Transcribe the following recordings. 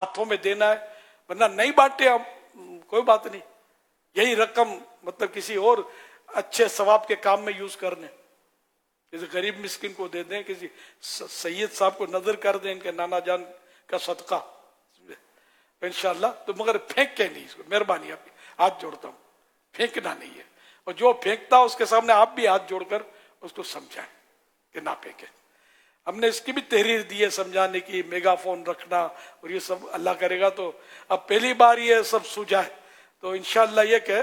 हाथों में देना है, वरना नहीं बांटे हम कोई बात नहीं, यही रकम मतलब किसी और अच्छे सवाब के काम में यूज करने, किसी गरीब मिस्किन को दे दें, किसी सैयद साहब को नजर कर दें, इनके नाना जान का सदका तो इंशाल्लाह। तो मगर फेंक के नहीं इसको, मेहरबानी आपकी हाथ जोड़ता हूँ, फेंकना नहीं है। और जो फेंकता उसके सामने आप भी हाथ जोड़कर उसको समझाएं कि ना फेंके। हमने इसकी भी तहरीर दी है समझाने की, मेगाफोन रखना और ये सब अल्लाह करेगा तो अब पहली बार ये सब सूझा है, तो इंशाल्लाह ये कि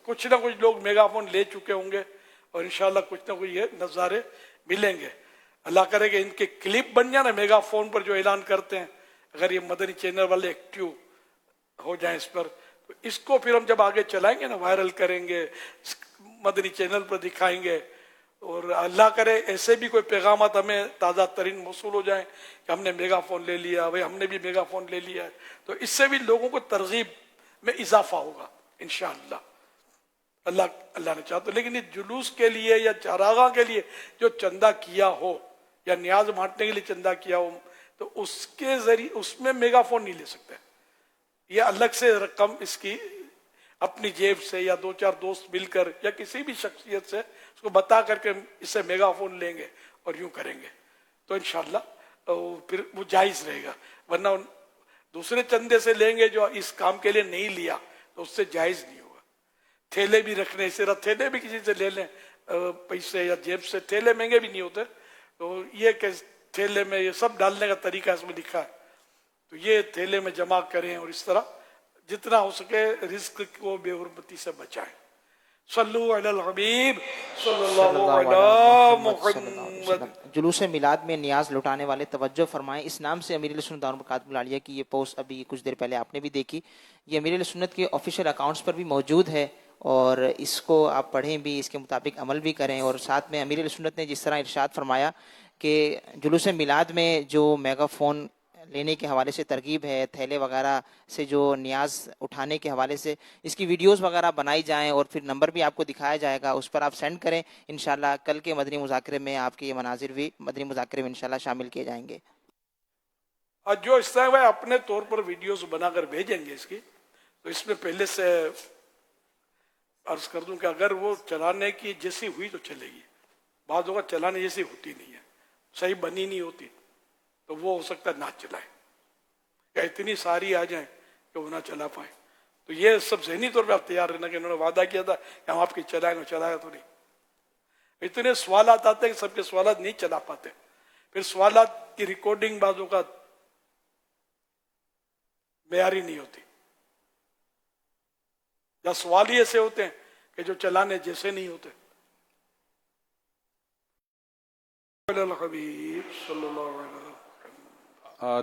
कुछ ना कुछ लोग मेगाफोन ले चुके होंगे और इंशाल्लाह कुछ ना कुछ ये नज़ारे मिलेंगे। अल्लाह करे कि इनके क्लिप बन जाए ना मेगाफोन पर जो ऐलान करते हैं, अगर ये मदनी चैनल वाले एक्टिव हो जाए इस पर, तो इसको फिर हम जब आगे चलाएंगे ना, वायरल करेंगे, मदनी चैनल पर दिखाएंगे, और अल्लाह करे ऐसे भी कोई पैगामात हमें ताज़ा तरीन मौसूल हो जाए कि हमने मेगाफोन ले लिया, भाई हमने भी मेगाफोन ले लिया है, तो इससे भी लोगों को तरगीब में इजाफा होगा इंशाअल्लाह, अल्लाह ने चाहा तो। लेकिन इस जुलूस के लिए या चारागाह के लिए जो चंदा किया हो या न्याज बांटने के लिए चंदा किया हो, तो उसके जरिए उसमें मेगाफोन नहीं ले सकते, या अलग से रकम इसकी अपनी जेब से या दो चार दोस्त मिलकर या किसी भी शख्सियत से उसको बता करके इससे मेगाफोन लेंगे और यूं करेंगे तो इंशाअल्लाह फिर वो जायज रहेगा। वरना दूसरे चंदे से लेंगे जो इस काम के लिए नहीं लिया तो उससे जायज नहीं होगा। थैले भी रखने से, थैले भी किसी से ले लें पैसे या जेब से, थैले महंगे भी नहीं होते, तो ये कि थैले में ये सब डालने का तरीका इसमें लिखा है, तो ये थैले में जमा करें और इस तरह जितना हो सके रिस्क को बेहुरमती से बचाएं। सल्लु अलल हबीब सल्लल्लाहु अलैहि मुहम्मद। जुलूस मिलाद में नियाज लुटाने वाले तवज्जो फरमाएं, इस नाम से अमीरुल सुन्नत दारुल बरकातुहु आलिया की ये पोस्ट अभी कुछ देर पहले आपने भी देखी, ये अमीरुल सुन्नत के ऑफिशियल अकाउंट्स पर भी मौजूद है, और इसको आप पढ़ें भी, इसके मुताबिक अमल भी करें। और साथ में अमीरुल सुन्नत ने जिस तरह इरशाद फरमाया कि जुलूस मिलाद में जो मेगाफोन लेने के हवाले से तरगीब है, थैले वगैरह से जो नियाज उठाने के हवाले से इसकी वीडियोस वगैरह बनाई जाएं और फिर नंबर भी आपको दिखाया जाएगा, उस पर आप सेंड करें। इंशाल्लाह कल के मदनी मुज़ाकरे में आपके ये मनाजिर भी मदनी मुज़ाकरे में इंशाल्लाह शामिल किए जाएंगे। और जो इस तरह अपने तौर पर वीडियोस बनाकर भेजेंगे इसकी, तो इसमें पहले से अर्ज कर दूं कि अगर वो चलाने की जैसी हुई तो चलेगी, बाज़ औक़ात चलाने जैसी होती नहीं है, सही बनी नहीं होती, तो वो हो सकता है ना चलाए या इतनी सारी आ जाए कि वो ना चला पाए। तो ये सब ज़हनी तौर पे आप तैयार रहना कि उन्होंने वादा किया था कि हम आपकी चलाएंगे, चलाया तो नहीं। इतने सवालात आते हैं कि सबके सवालात नहीं चला पाते, फिर सवालात की रिकॉर्डिंग बाज़ औक़ात मेयारी नहीं होती, या सवाल ही ऐसे होते हैं कि जो चलाने जैसे नहीं होते।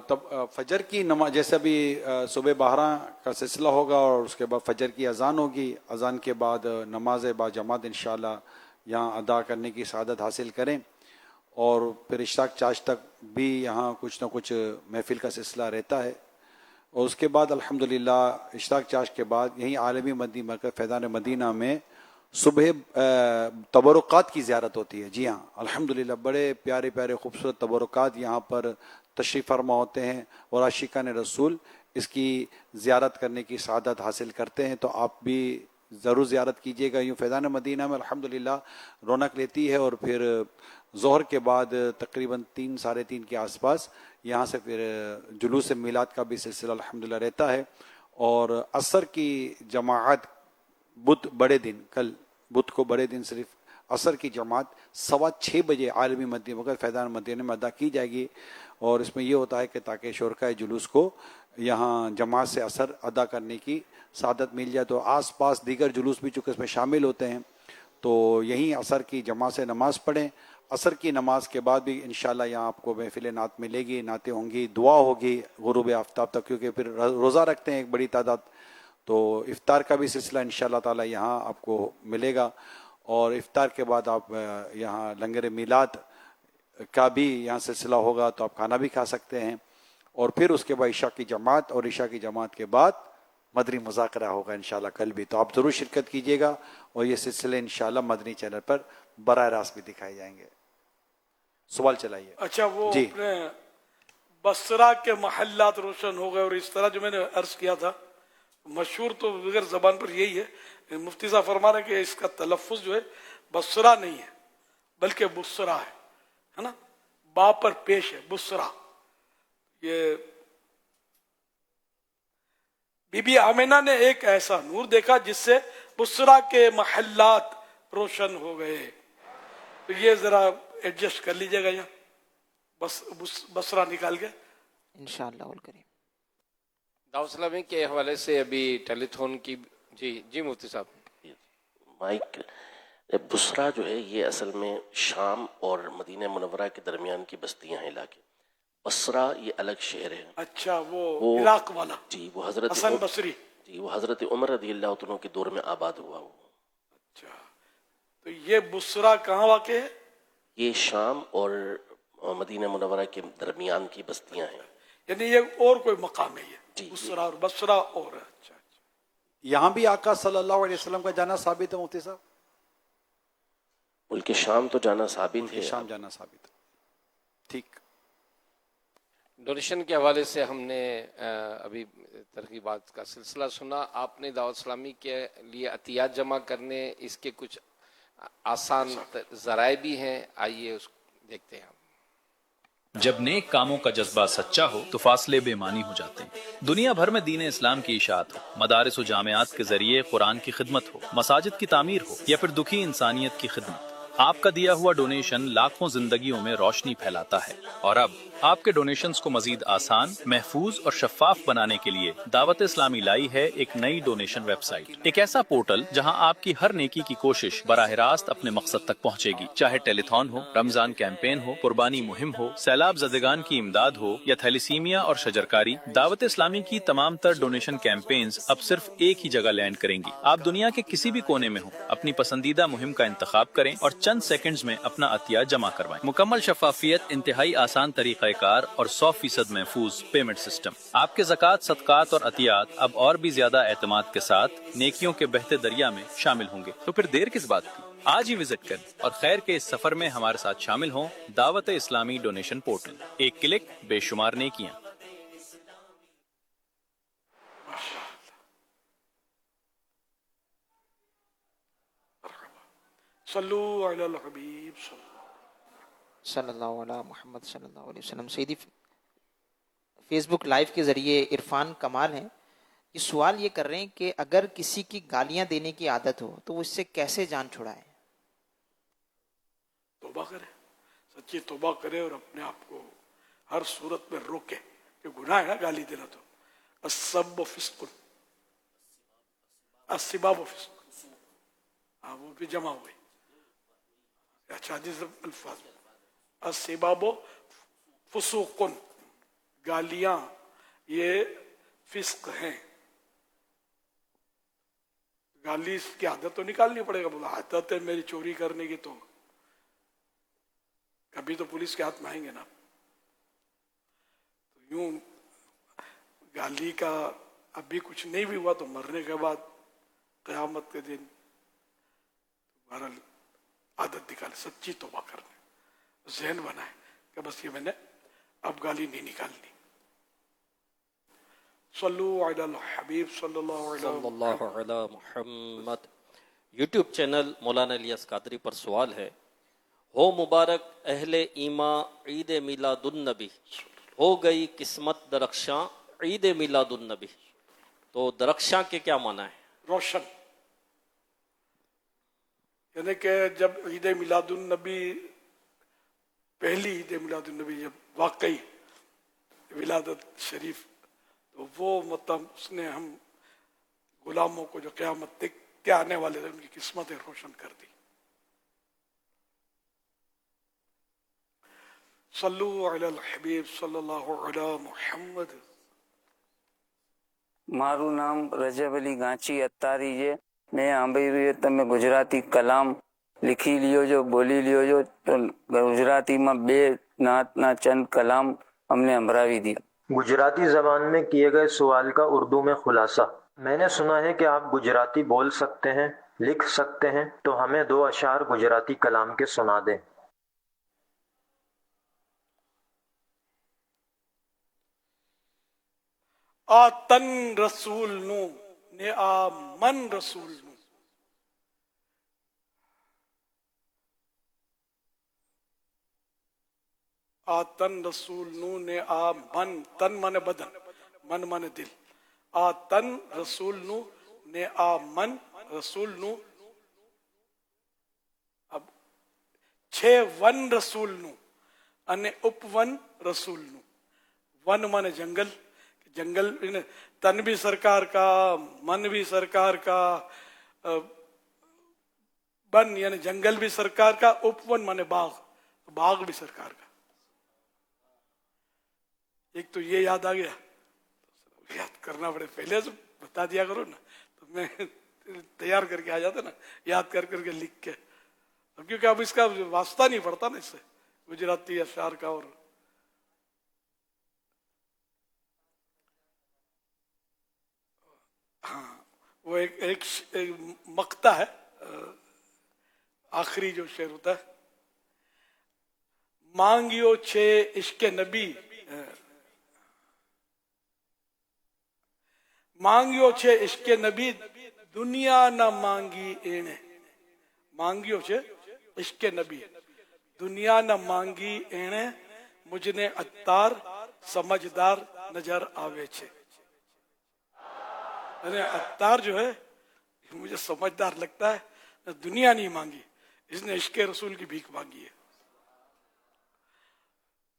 तब फजर की नमाज, जैसे अभी सुबह 12 का सिलसिला होगा और उसके बाद फजर की अजान होगी, अजान के बाद नमाज बा जमात इंशाल्लाह यहाँ अदा करने की सआदत हासिल करें, और फिर इश्राक चाश तक भी यहाँ कुछ न कुछ महफिल का सिलसिला रहता है। और उसके बाद अल्हम्दुलिल्लाह इश्राक चाश के बाद यहीं आलमी मदनी मरकज़ फैज़ान मदीना में सुबह तबरुकात की ज़ियारत होती है। जी हाँ, अल्हम्दुलिल्लाह बड़े प्यारे प्यारे खूबसूरत तबरुकात यहाँ पर तशरीफ़ फरमा होते हैं और आशिकान रसूल इसकी ज़ियारत करने की सआदत हासिल करते हैं। तो आप भी ज़रूर ज़ियारत कीजिएगा। यूँ फैज़ान मदीना में अल्हम्दुलिल्लाह रौनक लेती है, और फिर ज़ोहर के बाद तकरीबन 3 साढ़े 3 के आसपास यहाँ से फिर जुलूस मिलाद का भी सिलसिला अल्हम्दुलिल्लाह रहता है। और असर की जमाअत बुध बड़े दिन, कल बुध को बड़े दिन सिर्फ असर की जमात 6:15 बजे आलमी मदनी मरकज़ फैज़ान मदीना में अदा की जाएगी। और इसमें यह होता है कि ताकि शुरकाए जुलूस को यहाँ जमात से असर अदा करने की सादत मिल जाए, तो आस पास दीगर जुलूस भी चूँकि इसमें शामिल होते हैं, तो यहीं असर की जमात से नमाज़ पढ़ें। असर की नमाज के बाद भी इंशाल्लाह यहाँ आपको महफिल नात मिलेगी, नातें होंगी, दुआ होगी गुरूब आफ्ताब तक, क्योंकि फिर रोज़ा रखते हैं एक बड़ी तादाद, तो इफ्तार का भी सिलसिला इंशाल्लाह ताला यहाँ आपको मिलेगा। और इफ्तार के बाद आप यहाँ लंगर मिलाद का भी यहाँ सिलसिला होगा, तो आप खाना भी खा सकते हैं। और फिर उसके बाद ईशा की जमात, और ईशा की जमात के बाद मदनी मुज़ाकरा होगा इंशाल्लाह कल भी, तो आप ज़रूर शिरकत कीजिएगा। और ये सिलसिले इंशाल्लाह मदनी चैनल पर बराह रास्त भी दिखाए जाएंगे। सवाल चलाइए। अच्छा, वो जी, अपने बसरा के महल्लात रोशन हो गए। और इस तरह जो मैंने अर्ज किया था, मशहूर तो बगैर जबान पर यही है। मुफ्ती साहब फरमा रहे कि इसका तलफ़ुज़ जो है बसरा नहीं है बल्कि बुसरा है ना, बा पर पेश है, बुसरा। ये बीबी आमिना ने एक ऐसा नूर देखा जिससे बुसरा के महल्लात रोशन हो गए। तो ये जरा एडजस्ट कर लीजिएगा यहाँ, बसरा निकाल के इंशाअल्लाह उल करीम। दाऊद इस्लामी के हवाले से अभी टेलीथॉन की जी मुफ्ती साहब माइक, बुसरा जो है ये असल में शाम और मदीना मुनव्वरा के दरमियान की बस्तियां हैं, इलाके। बसरा ये अलग शहर है। अच्छा, वो इराक वाला। जी, वो हजरत हसन बसरी। जी, वो हजरत उमर रज़ियल्लाहु अन्हु के दौर में आबाद हुआ वो। अच्छा, तो ये बुसरा कहाँ वाक़े है? ये शाम और मदीना मुनव्वरा के दरमियान की बस्तियां हैं। यानी ये और कोई मकाम है ये जी, बुसरा और बसरा और। अच्छा, यहाँ भी आका सल्लल्लाहु अलैहि वसल्लम का जाना साबित है मुफ्ती साहब? मुल्क शाम तो जाना साबित है, शाम जाना साबित है। ठीक। डोनेशन के हवाले से हमने अभी तरगीबात का सिलसिला सुना। आपने दाऊद इस्लामी के लिए अतियात जमा करने, इसके कुछ आसान ज़राए भी हैं, आइए उसको देखते हैं। जब नेक कामों का जज्बा सच्चा हो तो फासले बेमानी हो जाते हैं। दुनिया भर में दीन इस्लाम की इशाअत हो, मदारिस व जामियात के जरिए कुरान की खिदमत हो, मसाजिद की तामीर हो या फिर दुखी इंसानियत की खिदमत, आपका दिया हुआ डोनेशन लाखों जिंदगियों में रोशनी फैलाता है। और अब आपके डोनेशंस को मजीद आसान, महफूज और शफाफ बनाने के लिए दावत इस्लामी लाई है एक नई डोनेशन वेबसाइट, एक ऐसा पोर्टल जहां आपकी हर नेकी की कोशिश बराह रास्त अपने मकसद तक पहुंचेगी। चाहे टेलीथॉन हो, रमजान कैंपेन हो, कुर्बानी मुहिम हो, सैलाब ज़दगान की इमदाद हो या थैलीसीमिया और शजरकारी, दावत इस्लामी की तमाम तर डोनेशन कैंपेन्स अब सिर्फ एक ही जगह लैंड करेंगी। आप दुनिया के किसी भी कोने में हो, अपनी पसंदीदा मुहिम का इंतखाब करें और चंद सेकंड्स में अपना अतिया जमा करवाएं। मुकम्मल शफाफियत, इंतहाई आसान तरीक़ाकार और 100% महफूज पेमेंट सिस्टम। आपके ज़कात, सदकात और अतियात अब और भी ज्यादा एतमाद के साथ नेकियों के बहते दरिया में शामिल होंगे। तो फिर देर किस बात की? आज ही विजिट करें और खैर के इस सफर में हमारे साथ शामिल हों। दावत इस्लामी डोनेशन पोर्टल, एक क्लिक बेशुमार नेकियां। सल्लू अलल हबीब सल्लल्लाहु अलैहि मुहम्मद सल्लल्लाहु अलैहि वसल्लम। सईदी फेसबुक लाइव के जरिए इरफान कमाल हैं, ये सवाल ये कर रहे हैं कि अगर किसी की गालियां देने की आदत हो तो वो इससे कैसे जान छुड़ाए? तौबा करे, सच्ची तौबा करे और अपने आप को हर सूरत में रोके कि गुनाह है ना गाली देना। तो अस्सब फिस्कुन, अस्सिबाब फिस्कुन, हाँ वो भी जमा हुए। अच्छा, अल्फाज अस्सिबाबो फुसूकुन, गालियां ये फिस्क हैं। गाली की आदत तो निकालनी पड़ेगा। बोला आदत है मेरी चोरी करने की, तो कभी तो पुलिस के हाथ में आएंगे ना। तो यूं गाली का अभी कुछ नहीं भी हुआ तो मरने के बाद क़यामत के दिन बहरहाल आदत निकाले, सच्ची तौबा करने, ज़हन बनाए कि बस ये मैंने अब गाली नहीं निकालनी। सल्लु अलल हबीब सल्लल्लाहु अलैहि मुहम्मद। यूट्यूब चैनल मौलाना इलियास कादरी पर सवाल है, हो मुबारक अहले ईमा ईद मिलादुन नबी, हो गई किस्मत दरख्शां ईद मिलादुन नबी। तो दरख्शां के क्या माना है? रोशन, यानी कि जब ईद मिलादुन नबी, पहली ईद मिलादुन नबी जब वाकई विलादत शरीफ, तो वो मतलब उसने हम गुलामों को जो क़यामत तक के आने वाले थे उनकी किस्मतें रोशन कर दी। सल्लु अलल हबीब सल्लल्लाहु अलैहि मुहम्मद। મારું નામ રજબ અલી ગાંચી અત્તારી છે। મેં સાંભળ્યું તમે ગુજરાતી કલામ લીખી લ્યો છો, બોલી લ્યો છો, તો ગુજરાતીમાં બે નાતના ચંદ કલામ અમને સંભળાવી દો। गुजराती जबान में किए गए सवाल का उर्दू में खुलासा। मैंने सुना है कि आप गुजराती बोल सकते हैं, लिख सकते हैं, तो हमें 2 अशार गुजराती कलाम के सुना दें। آتن رسول نو نے آمن رسول نو. آتن رسول نو نے آمن، تن مانے بدن، من مانے دل. آتن رسول نو نے آمن رسول نو. اب 6 ون رسول نو અને ઉપવન رسول نو. ون مانے جنگل، جنگل تن بھی سرکار کا، من بھی سرکار کا، بن یعنی جنگل بھی سرکار کا، उपवन माने باغ، باغ بھی سرکار کا. ایک تو یہ یاد آ گیا، یاد کرنا پڑے، پہلے سے بتا دیا کرو نا تو میں تیار کر کے آ جاتا نا، یاد کر کر کے لکھ کے، کیونکہ اب اس کا واسطہ نہیں پڑتا نا اس سے گجراتی اشعار کا. اور ہاں وہ ایک مقطع ہے، آخری جو شعر ہوتا ہے، مانگیو چھے عشق نبی، مانگیو چھے عشق نبی دنیا نہ مانگی اینے. مانگیو چھے عشق نبی دنیا نہ مانگی اینے، مجھ نے عطار سمجھدار نظر آوے چھے. یعنی عطار جو ہے مجھے سمجھدار لگتا ہے، دنیا نہیں مانگی، اس نے عشق رسول کی بھیک مانگی ہے.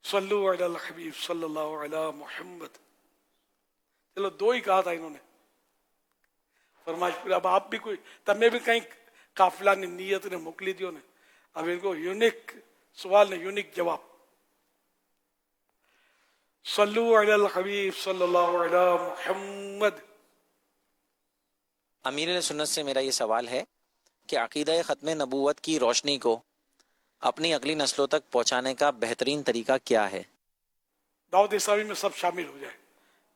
صلو علی الحبیب صلی اللہ علی محمد. چلو 2 ہی کہا تھا انہوں نے فرمائش پوری. اب آپ بھی کوئی تمہیں بھی کہیں قافلہ نے نیت نے موکلی دیو نے، اب ان کو یونیک سوال نے یونیک جواب. صلو علی الحبیب صلی اللہ علی محمد. امیر علیہ سنت سے میرا یہ سوال ہے کہ عقیدہ ختم نبوت کی روشنی کو اپنی اگلی نسلوں تک پہنچانے کا بہترین طریقہ کیا ہے؟ دعوت اسلامی میں سب شامل ہو جائے.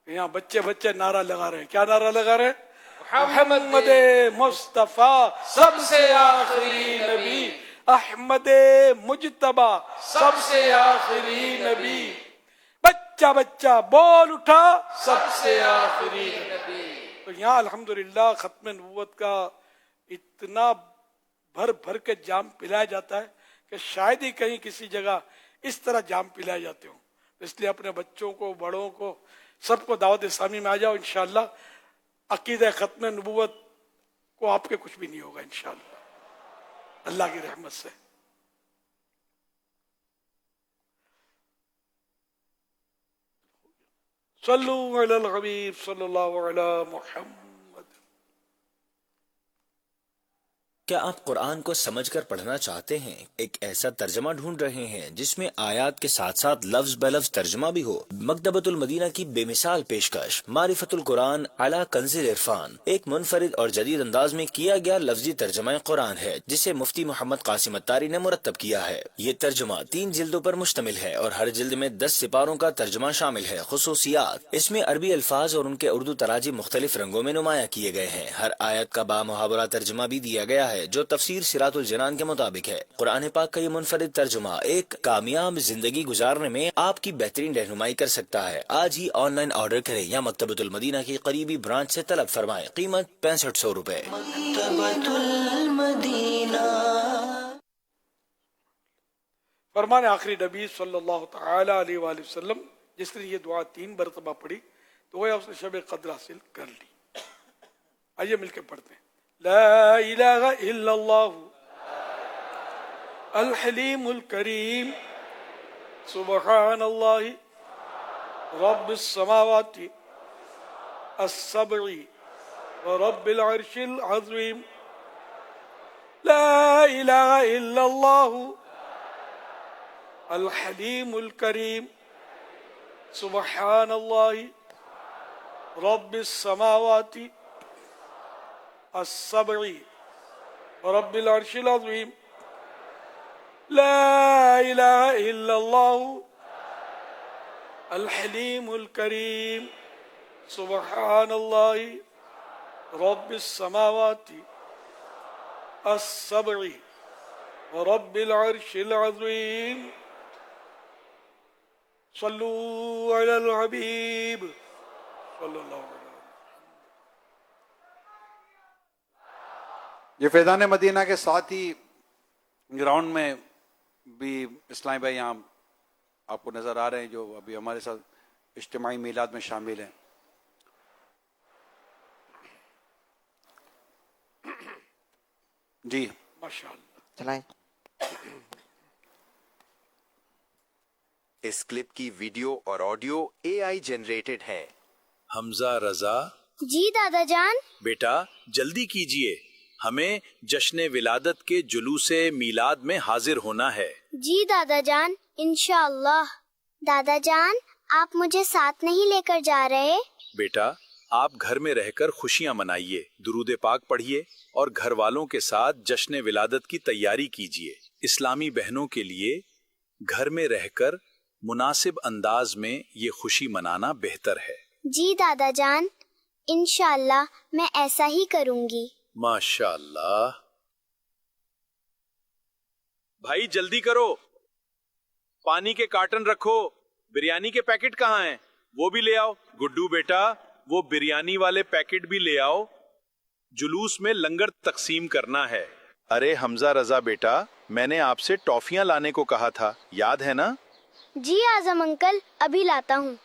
یہاں بچے بچے نعرہ لگا رہے ہیں، کیا نعرہ لگا رہے ہیں؟ محمد مصطفیٰ سب سے آخری نبی، احمد مجتبی سب سے آخری نبی. بچہ بچہ بول اٹھا سب سے آخری نبی. تو یہاں الحمدللہ ختم نبوت کا اتنا بھر بھر کے جام پلایا جاتا ہے کہ شاید ہی کہیں کسی جگہ اس طرح جام پلائے جاتے ہوں. اس لیے اپنے بچوں کو، بڑوں کو، سب کو دعوت اسلامی میں آ جاؤ. انشاءاللہ عقیدہ ختم نبوت کو آپ کے کچھ بھی نہیں ہوگا انشاءاللہ اللہ کی رحمت سے. صلو علی الحبیب صلی اللہ علی محمد. کیا آپ قرآن کو سمجھ کر پڑھنا چاہتے ہیں؟ ایک ایسا ترجمہ ڈھونڈ رہے ہیں جس میں آیات کے ساتھ ساتھ لفظ بہ لفظ ترجمہ بھی ہو؟ مکتبۃ المدینہ کی بے مثال پیشکش معرفت القرآن علی کنز العرفان ایک منفرد اور جدید انداز میں کیا گیا لفظی ترجمہ قرآن ہے جسے مفتی محمد قاسم اتاری نے مرتب کیا ہے. یہ ترجمہ 3 جلدوں پر مشتمل ہے اور ہر جلد میں 10 سپاروں کا ترجمہ شامل ہے. خصوصیات: اس میں عربی الفاظ اور ان کے اردو تراجم مختلف رنگوں میں نمایاں کیے گئے ہیں. ہر آیت کا بامحاورہ ترجمہ بھی دیا گیا ہے جو تفسیر صراط الجنان کے مطابق ہے. قرآن پاک کا یہ منفرد ترجمہ ایک کامیاب زندگی گزارنے میں آپ کی بہترین رہنمائی کر سکتا ہے. آج ہی آن لائن آرڈر کریں یا مکتبۃ المدینہ کی قریبی برانچ سے طلب فرمائیں. قیمت 6500 روپے. فرمان آخری نبی صلی اللہ تعالی علیہ وآلہ وسلم جس نے یہ دعا 3 مرتبہ پڑھی تو وہ اس نے شب قدر حاصل کر لی. آئیے مل کے پڑھتے ہیں. لا الہ الا اللہ الحلیم الکریم سبحان اللہ رب السماوات السبع ورب العرش العظیم. لا الہ الا اللہ الحلیم الکریم سبحان اللہ رب السماوات السبع ورب العرش العظیم. لا الہ الا اللہ الحلیم الکریم سبحان اللہ رب السماوات السبع ورب العرش العظیم. صلو علی الحبیب सल्लल्लाहु अलैहि वसल्लम। ये फैज़ान मदीना के साथ ही ग्राउंड में भी इस्लामी भाई यहाँ आपको नजर आ रहे हैं जो अभी हमारे साथ इज्तिमाई मीलाद में शामिल हैं। जी माशाअल्लाह। चलाएं। इस क्लिप की वीडियो और ऑडियो AI जनरेटेड है। हमजा रजा, जी दादा जान। बेटा जल्दी कीजिए, हमें जश्न विलादत के जुलूसे मीलाद में हाजिर होना है। जी दादा जान, इंशाअल्लाह। दादा जान, आप मुझे साथ नहीं लेकर जा रहे? बेटा आप घर में रहकर खुशियां मनाइए, दुरूद पाक पढ़िए और घर वालों के साथ जश्न विलादत की तैयारी कीजिए। इस्लामी बहनों के लिए घर में रहकर मुनासिब अंदाज में ये खुशी मनाना बेहतर है। जी दादा जान, इंशाअल्लाह मैं ऐसा ही करूंगी। माशाअल्लाह। भाई जल्दी करो, पानी के कार्टन रखो, बिरयानी के पैकेट कहाँ हैं? वो भी ले आओ। गुड्डू बेटा वो बिरयानी वाले पैकेट भी ले आओ, जुलूस में लंगर तकसीम करना है। अरे हमजा रजा बेटा, मैंने आपसे टॉफियां लाने को कहा था, याद है ना? जी आजम अंकल, अभी लाता हूँ।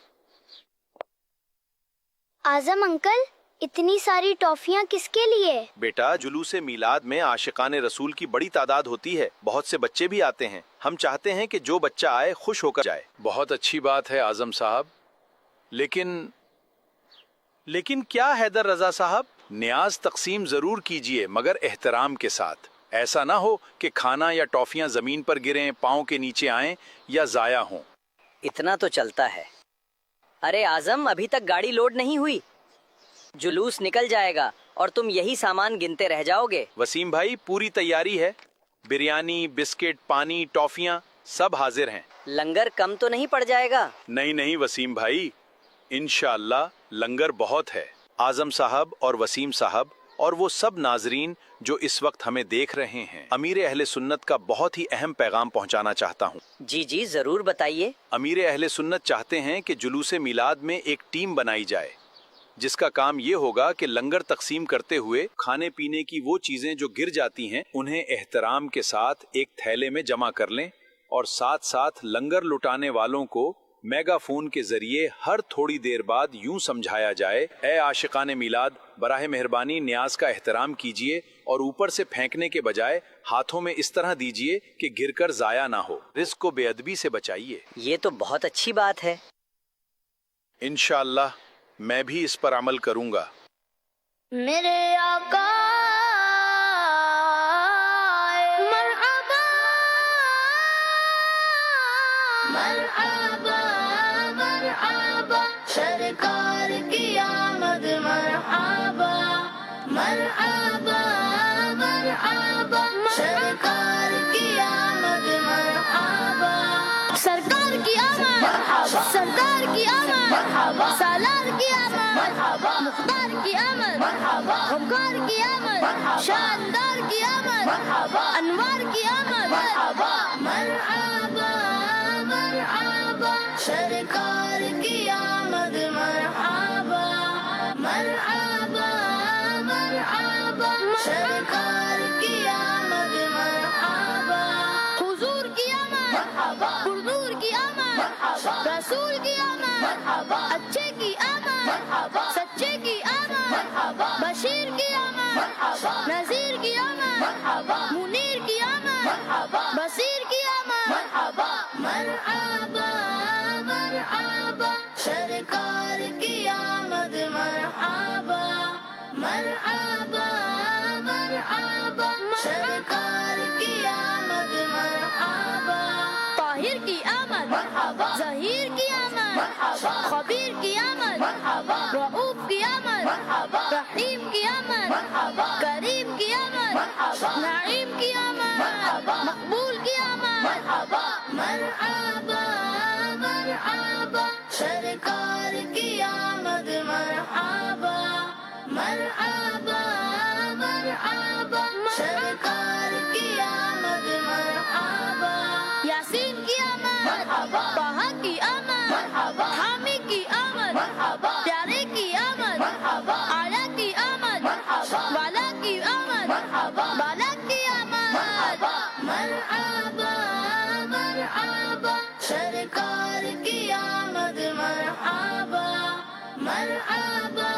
आजम अंकल, इतनी सारी टॉफियाँ किसके लिए? बेटा जुलूसे मीलाद में आशिकाने रसूल की बड़ी तादाद होती है, बहुत से बच्चे भी आते हैं। हम चाहते हैं कि जो बच्चा आए खुश होकर जाए। बहुत अच्छी बात है आजम साहब, लेकिन क्या हैदर रजा साहब, न्याज तकसीम जरूर कीजिए मगर एहतराम के साथ। ऐसा ना हो कि खाना या टॉफियां जमीन पर गिरें, पाँव के नीचे आएं या जाया हों। इतना तो चलता है। अरे आजम, अभी तक गाड़ी लोड नहीं हुई, जुलूस निकल जाएगा और तुम यही सामान गिनते रह जाओगे। वसीम भाई पूरी तैयारी है, बिरयानी, बिस्किट, पानी, टॉफियां सब हाजिर हैं। लंगर कम तो नहीं पड़ जाएगा? नहीं नहीं वसीम भाई, इंशाअल्लाह लंगर बहुत है। आजम साहब और वसीम साहब और वो सब नाजरीन जो इस वक्त हमें देख रहे हैं, अमीर अहले सुन्नत का बहुत ही अहम पैगाम पहुंचाना चाहता हूं। जी जी जरूर बताइए। अमीर अहले सुन्नत चाहते हैं कि जुलूसे मिलाद में एक टीम बनाई जाए जिसका काम ये होगा कि लंगर तकसीम करते हुए खाने पीने की वो चीजें जो गिर जाती हैं उन्हें एहतराम के साथ एक थैले में जमा कर लें और साथ साथ लंगर लुटाने वालों को मेगाफोन के जरिए हर थोड़ी देर बाद यूं समझाया जाए, ए आशिकाने मिलाद, बराहे मेहरबानी न्याज का एहतराम कीजिए और ऊपर से फेंकने के बजाय हाथों में इस तरह दीजिए कि गिरकर जाया ना हो, रिस्क को बेअदबी से बचाइए। ये तो बहुत अच्छी बात है। इंशाअल्लाह मैं भी इस पर अमल करूंगा। मेरे आका मरहबा मरहबा मरहबा, सरकार की आमद मरहबा मरहबा मरहबा, सरकार की आमद मरहबा, सरकार की आमद, सरकार की आमद, सालार की आमद, मुख्तार की आमद, गफ्फार की आमद, शानदार की आमद, अनवार की आमद, मरहबा मरहबा, सरकार की आमद मरहबा मरहबा मरहबा, सरकार की आमद मरहबा, हुजूर की आमद, हुजूर की आमद, रसूल की आमद, अच्छे की आमद, सच्चे की आमद, बशीर की आमद, नजीर की आमद, मुनीर की आमद, बसीर की आमद, मरहबा मरहबा, सरकार की आमद मरहबा मरहबा मरहबा, सरकार की आमद मरहबा, ताहिर की आमद, ज़हीर की आमद, खबीर की आमद, रऊफ की आमद, रहीम की आमद, करीम की आमद, नईम की आमद, मकबूल की आमद, मरहबा मरहबा, सरकार की आमद मरहबा मरहबा मरहबा, सरकार की आमद मरहबा, यासीन की आमद, ताहा की आमद, हामी की आमद, प्यारे की आमद, आला की आमद, वाला की आमद, बाला की आमद, मरहबा मरहबा सरकार की आमद, मरहबा मरहबा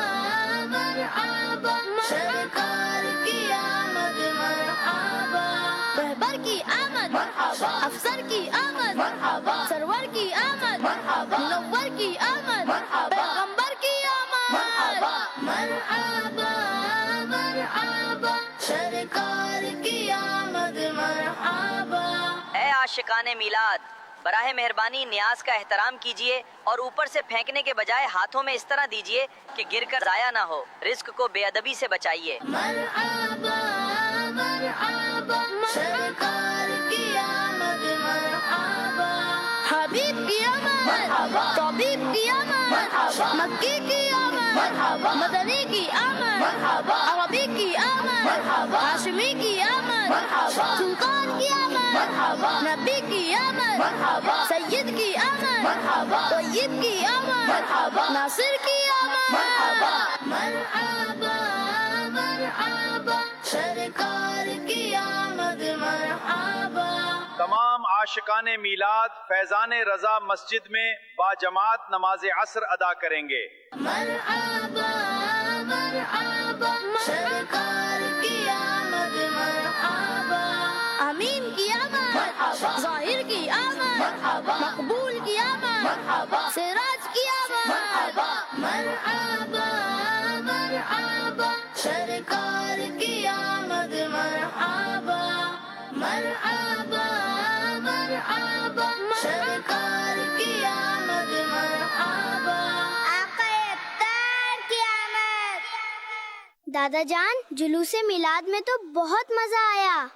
मरहबा सरकार की आमद, मरहबा रहबर की आमद, अफसर की आमद, सरवर की आमद, मुनव्वर की आमद, पैगंबर की आमद, मरहबा मरहबा सरकार की आमद, मरहबा। ए आशिकाने मिलाद, बराहे मेहरबानी न्याज का एहतराम कीजिए और ऊपर से फेंकने के बजाय हाथों में इस तरह दीजिए कि गिरकर जाया ना हो। रिस्क को बेअदबी से बचाइए। मरहबा मरहबा सरकार की आमद, मरहबा हबीब की आमद, तबीब की आमद, मक्की की आमद, मदनी की आमद, अरबी की आमद, हाशमी की आमद, सुल्तान की आमद, नबी की आमद, सैयद की आमद, तय्यब की आमद, नासिर की आमद, मरहबा मरहबा सरकार की आमद, मरहबा। तमाम आशिकाने मीलाद फैजान रजा मस्जिद में बाजमात नमाज असर अदा करेंगे। मरहबा मरहबा सरकार की आमद, मरहबा अमीन की आमद, ज़ाहिर की आमद, मकबूल की आमद, सिराज की आमद, मरहबा मरहबा सरकार की आमद, मरहबा मरहबा मरहबा सरकार की आमद, मरहबा की आमद। दादा जान, जुलूसे मिलाद में तो बहुत मजा आया।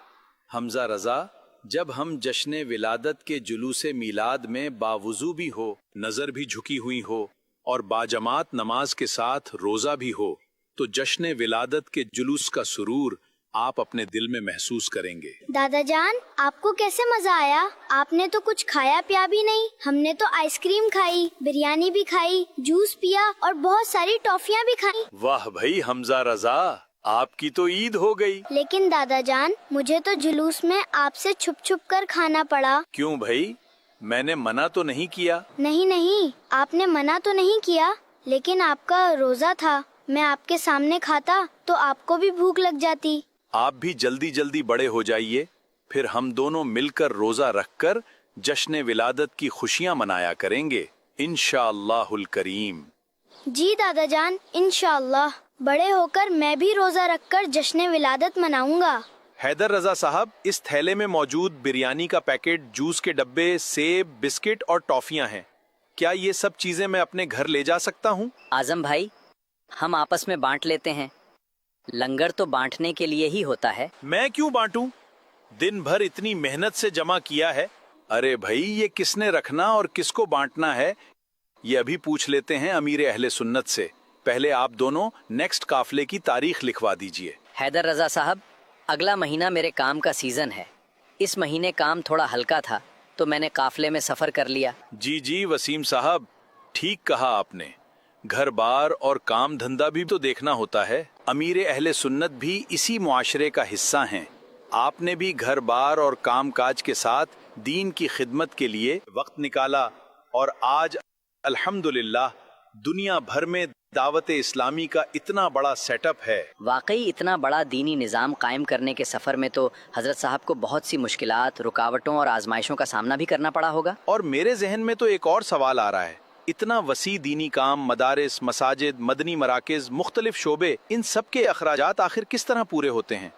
हमजा रजा, जब हम जश्न विलादत के जुलूसे मिलाद में बावुजू भी हो, नजर भी झुकी हुई हो और बाजमात नमाज के साथ रोजा भी हो, तो जश्न विलादत के जुलूस का सुरूर आप अपने दिल में महसूस करेंगे। दादा जान, आपको कैसे मजा आया? आपने तो कुछ खाया पिया भी नहीं। हमने तो आइसक्रीम खाई, बिरयानी भी खाई, जूस पिया और बहुत सारी टॉफियाँ भी खाई। वाह भाई हमजा रजा, आपकी तो ईद हो गई। लेकिन दादा जान, मुझे तो जुलूस में आपसे छुप छुप कर खाना पड़ा। क्यों भाई, मैंने मना तो नहीं किया? नहीं नहीं, आपने मना तो नहीं किया, लेकिन आपका रोजा था। मैं आपके सामने खाता तो आपको भी भूख लग जाती। आप भी जल्दी जल्दी बड़े हो जाइए, फिर हम दोनों मिलकर रोजा रखकर जश्न विलादत की खुशियाँ मनाया करेंगे इंशाअल्लाहुल करीम। जी दादा जान, इंशाअल्लाह। बड़े होकर मैं भी रोजा रखकर जश्न विलादत मनाऊंगा। हैदर रजा साहब, इस थैले में मौजूद बिरयानी का पैकेट, जूस के डब्बे, सेब, बिस्किट और टॉफियाँ हैं। क्या ये सब चीजें मैं अपने घर ले जा सकता हूँ? आजम भाई, हम आपस में बांट लेते हैं। लंगर तो बांटने के लिए ही होता है। मैं क्यों बांटूं? दिन भर इतनी मेहनत से जमा किया है। अरे भाई, ये किसने रखना और किसको बांटना है, ये अभी पूछ लेते हैं अमीर अहले सुन्नत से। पहले आप दोनों नेक्स्ट काफले की तारीख लिखवा दीजिए। हैदर रजा साहब, अगला महीना मेरे काम का सीजन है। इस महीने काम थोड़ा हल्का था तो मैंने काफले में सफर कर लिया। जी जी वसीम साहब, ठीक कहा आपने। घर बार और काम धंधा भी तो देखना होता है। अमीर अहले सुन्नत भी इसी मुआशरे का हिस्सा हैं। आपने भी घर बार और काम काज के साथ दीन की खिदमत के लिए वक्त निकाला और आज अल्हम्दुलिल्लाह दुनिया भर में दावत इस्लामी का इतना बड़ा सेटअप है। वाकई इतना बड़ा दीनी निज़ाम कायम करने के सफर में तो हजरत साहब को बहुत सी मुश्किलात, रुकावटों और आजमाइशों का सामना भी करना पड़ा होगा। और मेरे जहन में तो एक और सवाल आ रहा है, इतना वसी दीनी काम, मदारिस, मसाजिद, मदनी मराकिज, मुख्तलिफ शोबे, इन सब के अखराजात आखिर किस तरह पूरे होते हैं?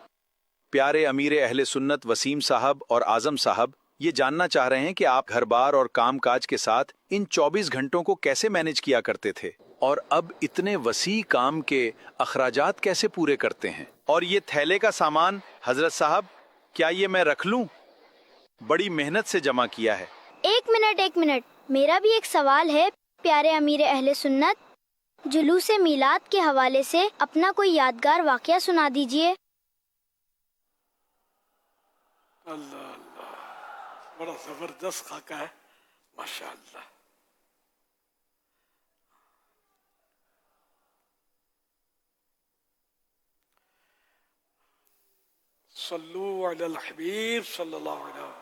प्यारे अमीर अहले सुन्नत वसीम साहब और आजम साहब ये जानना चाह रहे हैं कि आप घर बार और काम काज के साथ इन 24 घंटों को कैसे मैनेज किया करते थे और अब इतने वसी काम के अखराजात कैसे पूरे करते हैं। और ये थैले का सामान हजरत साहब, क्या ये मैं रख लूं? बड़ी मेहनत से जमा किया है। एक मिनट, मेरा भी एक सवाल है प्यारे अमीर अहले सुन्नत। जुलूसे मिलाद के हवाले से अपना कोई यादगार वाकया सुना दीजिए। अल्लाह अल्लाह, बड़ा जबरदस्त खाका है माशाअल्लाह। सल्लू अलल हबीब सल्लल्लाहु अलैहि वसल्लम।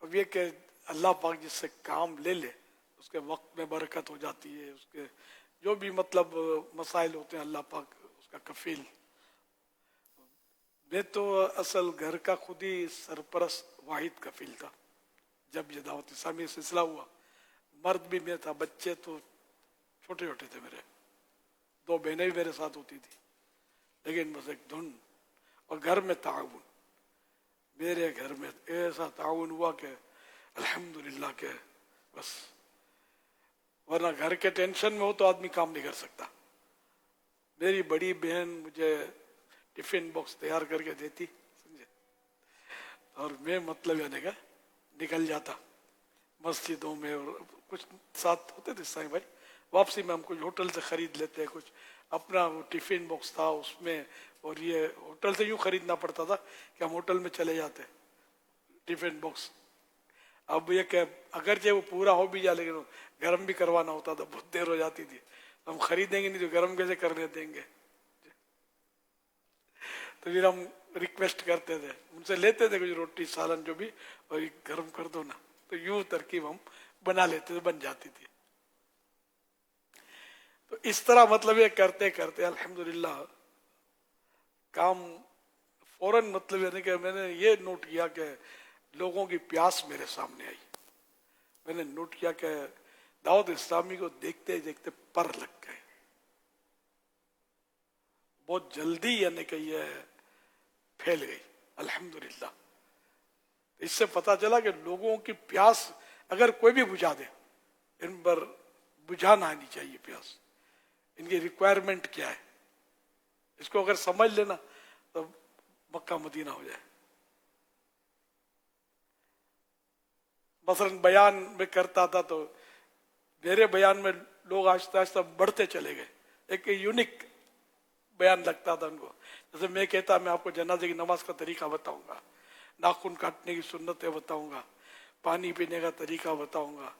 अब ये कि अल्लाह पाक जिससे काम ले ले उसके वक्त में बरकत हो जाती है, उसके जो भी मतलब मसाइल होते हैं अल्लाह पाक उसका कफील। मैं तो असल घर का खुद ही सरपरस्त वाहिद कफील था जब ये दावत इस्लामी सिलसिला हुआ। मर्द भी मैं था, बच्चे तो छोटे छोटे थे मेरे, 2 बहनें भी मेरे साथ होती थी, लेकिन बस एक धुन। और घर में ताउन, मेरे घर में ऐसा ताउन हुआ कि अल्हम्दुलिल्लाह के बस, वरना घर के टेंशन में हो तो आदमी काम नहीं कर सकता। मेरी बड़ी बहन मुझे टिफिन बॉक्स तैयार करके देती, समझे, और मैं मतलब यानी का निकल जाता मस्जिदों में, और कुछ साथ होते थे साईं भाई, वापसी में हम कुछ होटल से खरीद लेते, कुछ अपना वो टिफिन बॉक्स था उसमें, और ये होटल से यूं खरीदना पड़ता था कि हम होटल में चले जाते टिफिन बॉक्स। अब ये क्या, अगरचे वो पूरा हो भी जाए लेकिन वो गर्म भी करवाना होता था, बहुत देर हो जाती थी, हम खरीदेंगे नहीं तो गर्म कैसे करने देंगे। तो फिर हम रिक्वेस्ट करते थे, उनसे लेते थे कुछ रोटी सालन जो भी, और गर्म कर दो ना, तो यूं तरकीब हम बना लेते थे, बन जाती थी। तो इस तरह मतलब ये करते करते अल्हम्दुलिल्लाह काम फौरन, मतलब यानी कि मैंने ये नोट किया कि लोगों की प्यास मेरे सामने आई। मैंने नोट किया कि दावत इस्लामी को देखते देखते पर लग गए, बहुत जल्दी यानी कि ये फैल गई अल्हम्दुलिल्लाह। इससे पता चला कि लोगों की प्यास अगर कोई भी बुझा दे, इन पर बुझाना आनी चाहिए प्यास, इनकी रिक्वायरमेंट क्या है, इसको अगर समझ लेना तो मक्का मदीना हो जाए। मसलन बयान में करता था तो मेरे बयान में लोग आहिस्ता आहिस्ता बढ़ते चले गए, एक यूनिक बयान लगता था उनको। जैसे मैं कहता मैं आपको जनाजे की नमाज का तरीका बताऊंगा, नाखून काटने की सुन्नतें बताऊंगा, पानी पीने का तरीका बताऊंगा,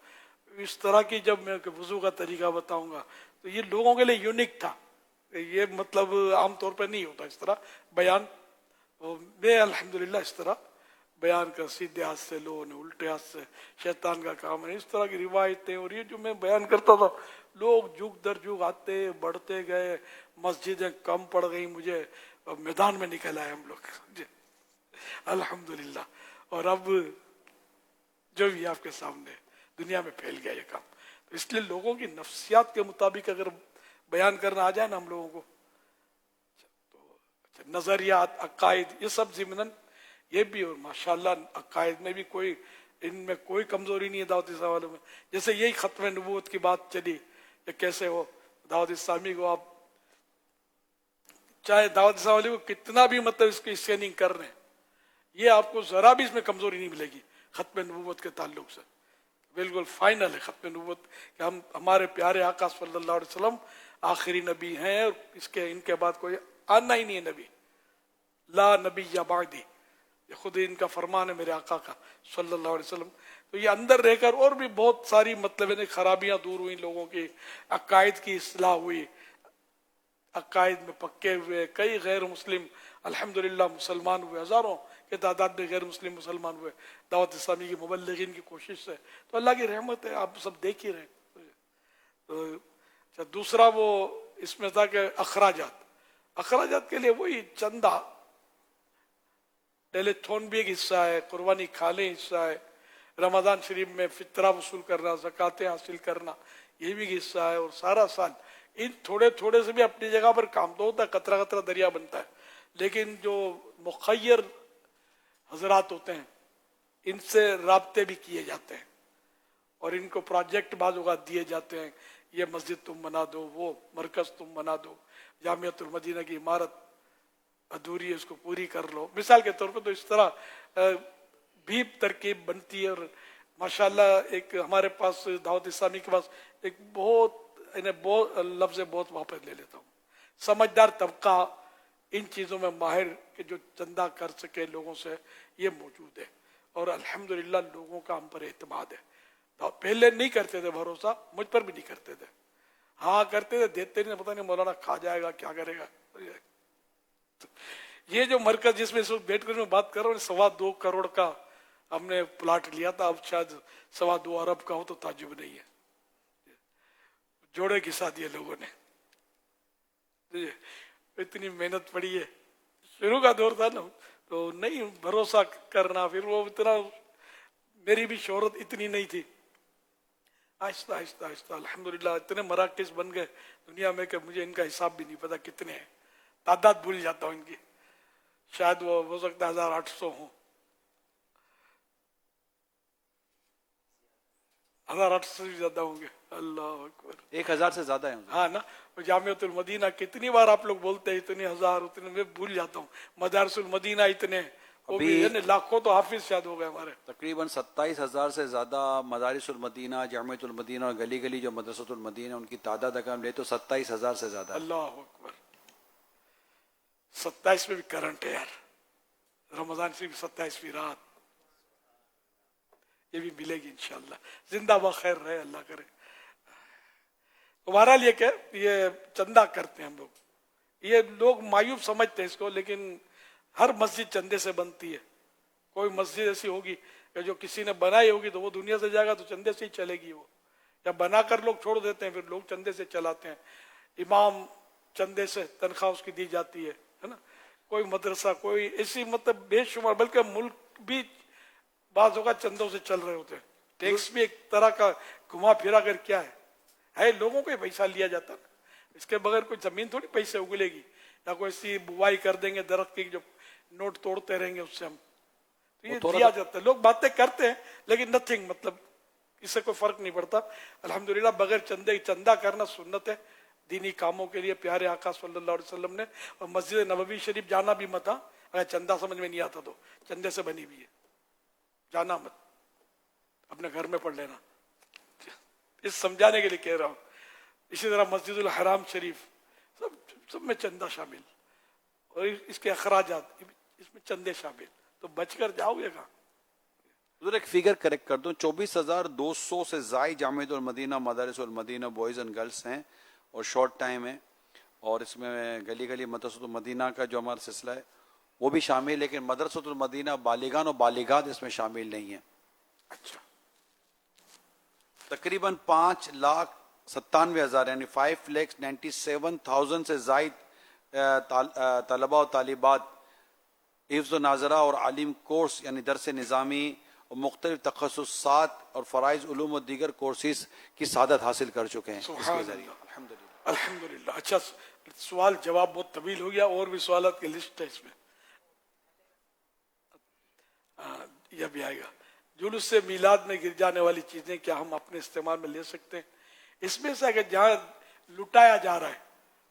इस तरह की जब मैं वुजू का तरीका बताऊंगा, तो ये लोगों के लिए यूनिक था। ये मतलब आमतौर पर नहीं होता इस तरह बयान। मैं अल्हम्दुलिल्लाह इस तरह बयान कर, सीधे हाथ से लो ने उल्टे हाथ से शैतान का काम है, इस तरह की रिवायतें, और ये जो मैं बयान करता था लोग जुग दर जुग आते बढ़ते गए, मस्जिदें कम पड़ गई, मुझे मैदान में निकल आए हम लोग अल्हम्दुलिल्लाह। और अब जो भी आपके सामने दुनिया में फैल गया ये काम। तो इसलिए लोगों की नफ्सियात के मुताबिक अगर बयान करना आ जाए ना हम लोगों को, तो नजरियात, अकायद, ये सब ज़िम्नन ये भी, और माशाल्लाह अकायद में भी कोई, इनमें कोई कमजोरी नहीं है दावत इस्लामी वालों में। जैसे यही खत्म नबूवत की बात चली, ये कैसे हो दावत इस्लामी को आप चाहे दावत इस्लामी वाले को कितना भी मतलब इसकी स्कैनिंग कर रहे हैं, ये आपको जरा भी इसमें कमजोरी नहीं मिलेगी खत्म नबूवत के ताल्लुक से। बिल्कुल फाइनल है खत्म नबूवत कि हम, हमारे प्यारे आका सल्लल्लाहु अलैहि वसल्लम आखिरी नबी हैं, और इसके इनके बाद कोई आना ही नहीं है नबी, ला नबी या बादी, ये खुद इनका फरमान है मेरे आका का सल्लल्लाहु अलैहि वसल्लम। तो ये अंदर रहकर और भी बहुत सारी मतलब खराबियां दूर हुई, लोगों की अकायद की इस्लाह हुई, अकायद में पक्के हुए, कई गैर मुस्लिम अल्हम्दुलिल्लाह मुसलमान हुए, हजारों के तादाद में गैर मुस्लिम मुसलमान हुए दावत इस्लामी की मुबल्लिगीन की कोशिश से। तो अल्लाह की रहमत है, आप सब देख ही रहे। तो दूसरा वो इसमें था कि अखराजात के लिए वही चंदा, टेलीथॉन भी एक हिस्सा है, कुर्बानी खाने हिस्सा है, रमजान शरीफ में फितरा वसूल करना, ज़कातें हासिल करना, ये भी हिस्सा है। और सारा साल इन थोड़े थोड़े से भी अपनी जगह पर काम तो होता है, कतरा कतरा दरिया बनता है, लेकिन जो मुखय्यर हजरात होते हैं इनसे राब्ते भी किए जाते हैं, और इनको प्रोजेक्ट बाज़ औक़ात दिए जाते हैं, ये मस्जिद तुम बना दो, वो मरकज़ तुम बना दो, जामियतुल मदीना की इमारत अधूरी है उसको पूरी कर लो, मिसाल के तौर पर। तो इस तरह भी तरकीब बनती है। और माशाल्लाह एक हमारे पास दावत इस्लामी के पास एक बहुत लफ्ज़ बहुत वापस ले लेता हूँ, समझदार तबका इन चीज़ों में माहिर के जो चंदा कर सके लोगों से, ये मौजूद है। और अल्हम्दुलिल्लाह लोगों का हम पर एतमाद है। तो पहले नहीं करते थे भरोसा, मुझ पर भी नहीं करते थे, हाँ करते थे, देते नहीं, पता नहीं मौलाना खा जाएगा क्या करेगा। ये जो मरकज जिसमें इस वक्त बैठ कर मैं बात कर रहा हूँ, 2.25 करोड़ का हमने प्लाट लिया था, अब शायद 2.25 अरब का हो तो ताजुब नहीं है। जोड़े के साथ ये लोगों ने इतनी मेहनत पड़ी है। शुरू का दौर था ना, तो नहीं भरोसा करना, फिर वो इतना, मेरी भी शोहरत इतनी नहीं थी। आहिस्ता आहिस्ता आहिस्ता अल्हम्दुलिल्लाह इतने मराकज़ बन गए दुनिया में कि मुझे इनका हिसाब भी नहीं पता कितने हैं, तादाद भूल जाता हूँ इनकी। शायद वो हो सकता है 1800 हो, 1800 से ज्यादा होंगे। अल्लाह अकबर, 1000 से ज्यादा है। हाँ ना, जामिअतुल मदीना कितनी बार आप लोग बोलते हैं इतने हजार, उतने मैं भूल जाता हूँ। मदारसुल मदीना इतने, वो भी लाखों तो हाफिज शायद हो गए हमारे। तकरीबन 27,000 से ज्यादा मदारिसुल मदीना, जामिअतुल मदीना और गली गली जो मदरसतुल मदीना उनकी तादाद अगर हम ले तो 27,000 से ज्यादा। अल्लाह अकबर, 27 में भी करंट है यार, रमजान से भी 27वीं रात ये भी मिलेगी इंशाल्लाह। जिंदा ब खैर रहे, अल्लाह करे। तुम्हारा लिए क्या, ये चंदा करते हैं हम लोग, ये लोग मायूब समझते हैं इसको, लेकिन हर मस्जिद चंदे से बनती है। कोई मस्जिद ऐसी होगी कि जो किसी ने बनाई होगी तो वो दुनिया से जाएगा तो चंदे से ही चलेगी वो, या बनाकर लोग छोड़ देते हैं, फिर लोग चंदे से चलाते हैं। इमाम चंदे से तनख्वाह उसकी दी जाती है ना। कोई मदरसा, कोई ऐसी मतलब बेशुमार, बल्कि मुल्क भी बाज़ होगा चंदों से चल रहे होते हैं। टैक्स भी एक तरह का घुमा फिरा कर क्या है लोगों को ही पैसा लिया जाता है। इसके बगैर कोई जमीन थोड़ी पैसे उगलेगी, या कोई ऐसी बुवाई कर देंगे दरख्त की जो नोट तोड़ते रहेंगे उससे हम, तो ये दिया जाता है। लोग बातें करते हैं लेकिन नथिंग, मतलब इससे कोई फर्क नहीं पड़ता। अल्हम्दुलिल्लाह बगैर चंदा करना सुन्नत है दीनी कामों के लिए, प्यारे आका सल्लल्लाहु अलैहि वसल्लम ने। और मस्जिद नबवी शरीफ जाना भी मत, अगर चंदा समझ में नहीं आता तो चंदे से बनी हुई है, जाना मत, अपने घर में पढ़ लेना। इस समझाने के लिए कह रहा हूँ। इसी तरह मस्जिदुल हराम शरीफ सब में चंदा शामिल, और इसके अखराजात इसमें चंदे शामिल, तो बचकर जाओगे कहाँ। उधर एक फिगर करेक्ट कर दूं, 24,200 से ज़ायद Jamiatul Madina, Madarisul Madina boys and girls हैं और शॉर्ट टाइम है, और इसमें गली गली मदरसतुल मदीना का जो हमारा सिलसिला है वो भी शामिल, लेकिन मदरसतुल मदीना बालिगान और बालिगात इसमें शामिल नहीं है। अच्छा, तकरीबन 5,97,000 यानी 5,97,000 से ज़ायद तलबा और तालिबात हिफ्ज़ नाज़रा और आलिम कोर्स यानी दरस निज़ामी और मुख्तलिफ तखस्सुसात और फ़राइज़ उलूम और दीगर कोर्सेज की सादत हासिल कर चुके हैं इसके जरिए। अल्हम्दुलिल्लाह। अच्छा, सवाल जवाब बहुत तवील हो गया, और भी सवालात की लिस्ट है इसमें, यह भी आएगा। जुलूस से मीलाद में गिर जाने वाली चीजें क्या हम अपने इस्तेमाल में ले सकते हैं? इसमें से अगर जहाँ लुटाया जा रहा है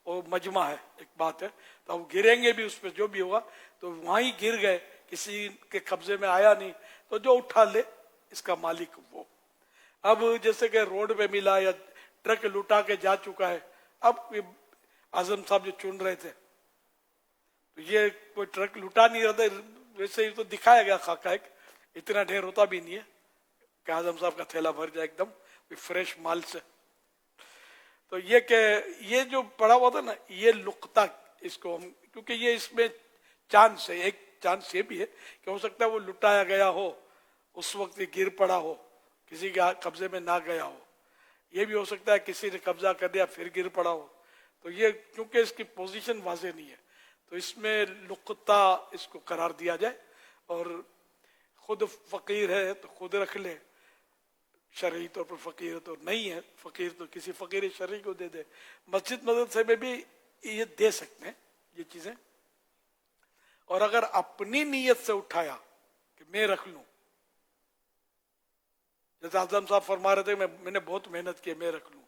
वो मजमा है, एक बात है, तो हम गिरेंगे भी, उस पर जो भी होगा तो वहां ही गिर गए, किसी के कब्जे में आया नहीं, तो जो उठा ले इसका मालिक वो। अब जैसे कि रोड पे मिला या ट्रक लुटा के जा चुका है, अब आजम साहब जो चुन रहे थे तो ये कोई ट्रक लुटा नहीं रहा था, वैसे ही तो दिखाया गया खाका, एक इतना ढेर होता भी नहीं है कि आजम साहब का थैला भर जाए एकदम फ्रेश माल से। तो ये जो पड़ा हुआ था ना, ये लुकता इसको हम, क्योंकि ये इसमें चांस है, एक चांस ये भी है कि हो सकता है वो लुटाया गया हो, उस वक्त गिर पड़ा हो, किसी के कब्जे में ना गया हो। ये भी हो सकता है किसी ने कब्जा कर दिया फिर गिर पड़ा हो। तो ये क्योंकि इसकी पोजीशन वाज़ेह नहीं है, तो इसमें लुकता इसको करार दिया जाए। और खुद फकीर है तो खुद रख ले, शरई तौर पर फकीर है तो नहीं है फकीर तो किसी फकीर शरई को दे दे। मस्जिद मदरसे में भी ये दे सकते हैं ये चीजें। और अगर अपनी नीयत से उठाया कि मैं रख लूं, जैसे आजम साहब फरमा रहे थे मैंने बहुत मेहनत की मैं रख लूं,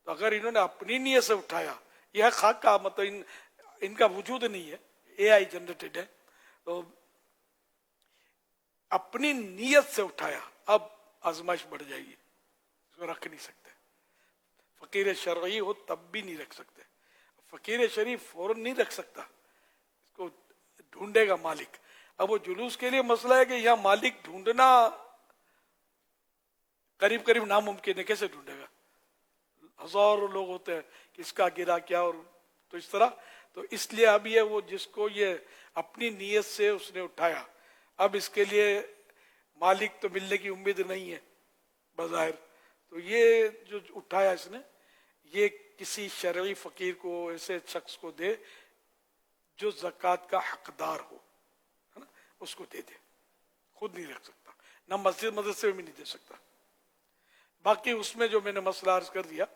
तो अगर इन्होंने अपनी नीयत से उठाया, यह खाक का मतलब इनका वजूद नहीं है, AI जनरेटेड है, तो अपनी नीयत से उठाया, अब आजमाइश बढ़ जाएगी, इसको रख नहीं सकते। फकीर शरई हो तब भी नहीं रख सकते, फकीर शरीफ फौरन नहीं रख सकता, इसको ढूंढेगा मालिक। अब वो जुलूस के लिए मसला है कि यहाँ मालिक ढूंढना करीब करीब नामुमकिन है, कैसे ढूंढेगा? हजारों लोग होते हैं, किसका गिरा क्या, और तो इस तरह, तो इसलिए अब ये वो जिसको ये अपनी नीयत से उसने उठाया, अब इसके लिए मालिक तो मिलने की उम्मीद नहीं है बज़ाहिर, तो ये जो उठाया इसने, ये किसी शरई फकीर को, ऐसे शख्स को दे जो ज़कात का हकदार हो, है ना, उसको दे दे, खुद नहीं रख सकता, ना मस्जिद मदरसे में नहीं दे सकता। बाकी उसमें जो मैंने मसला अर्ज कर दिया,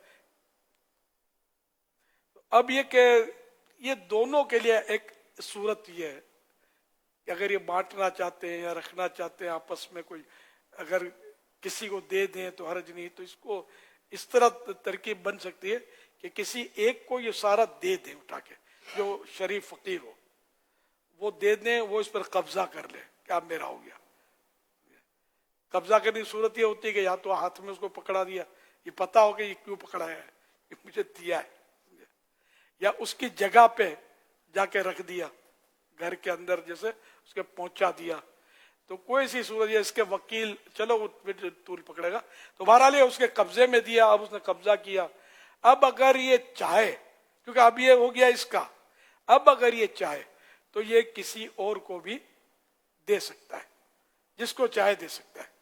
अब ये कि ये दोनों के लिए एक सूरत ये है कि अगर ये बांटना चाहते हैं या रखना चाहते हैं आपस में, कोई अगर किसी को दे दें तो हर्ज नहीं, तो इसको इस तरह तरकीब बन सकती है कि किसी एक को ये सारा दे दें उठा के, जो शरीफ फकीर हो वो दे दें, वो इस पर कब्जा कर ले कि अब मेरा हो गया। कब्जा करने की सूरत ये होती है कि या तो हाथ में उसको पकड़ा दिया, ये पता हो कि ये क्यों पकड़ा है, ये मुझे दिया है, या उसकी जगह पे जाके रख दिया, घर के अंदर जैसे उसके पहुंचा दिया, तो कोई सी सूरत है इसके वकील चलो वो तूल पकड़ेगा, तो बहरहाल उसके कब्जे में दिया, अब उसने कब्जा किया। अब अगर ये चाहे, क्योंकि अब ये हो गया इसका, अब अगर ये चाहे तो ये किसी और को भी दे सकता है, जिसको चाहे दे सकता है।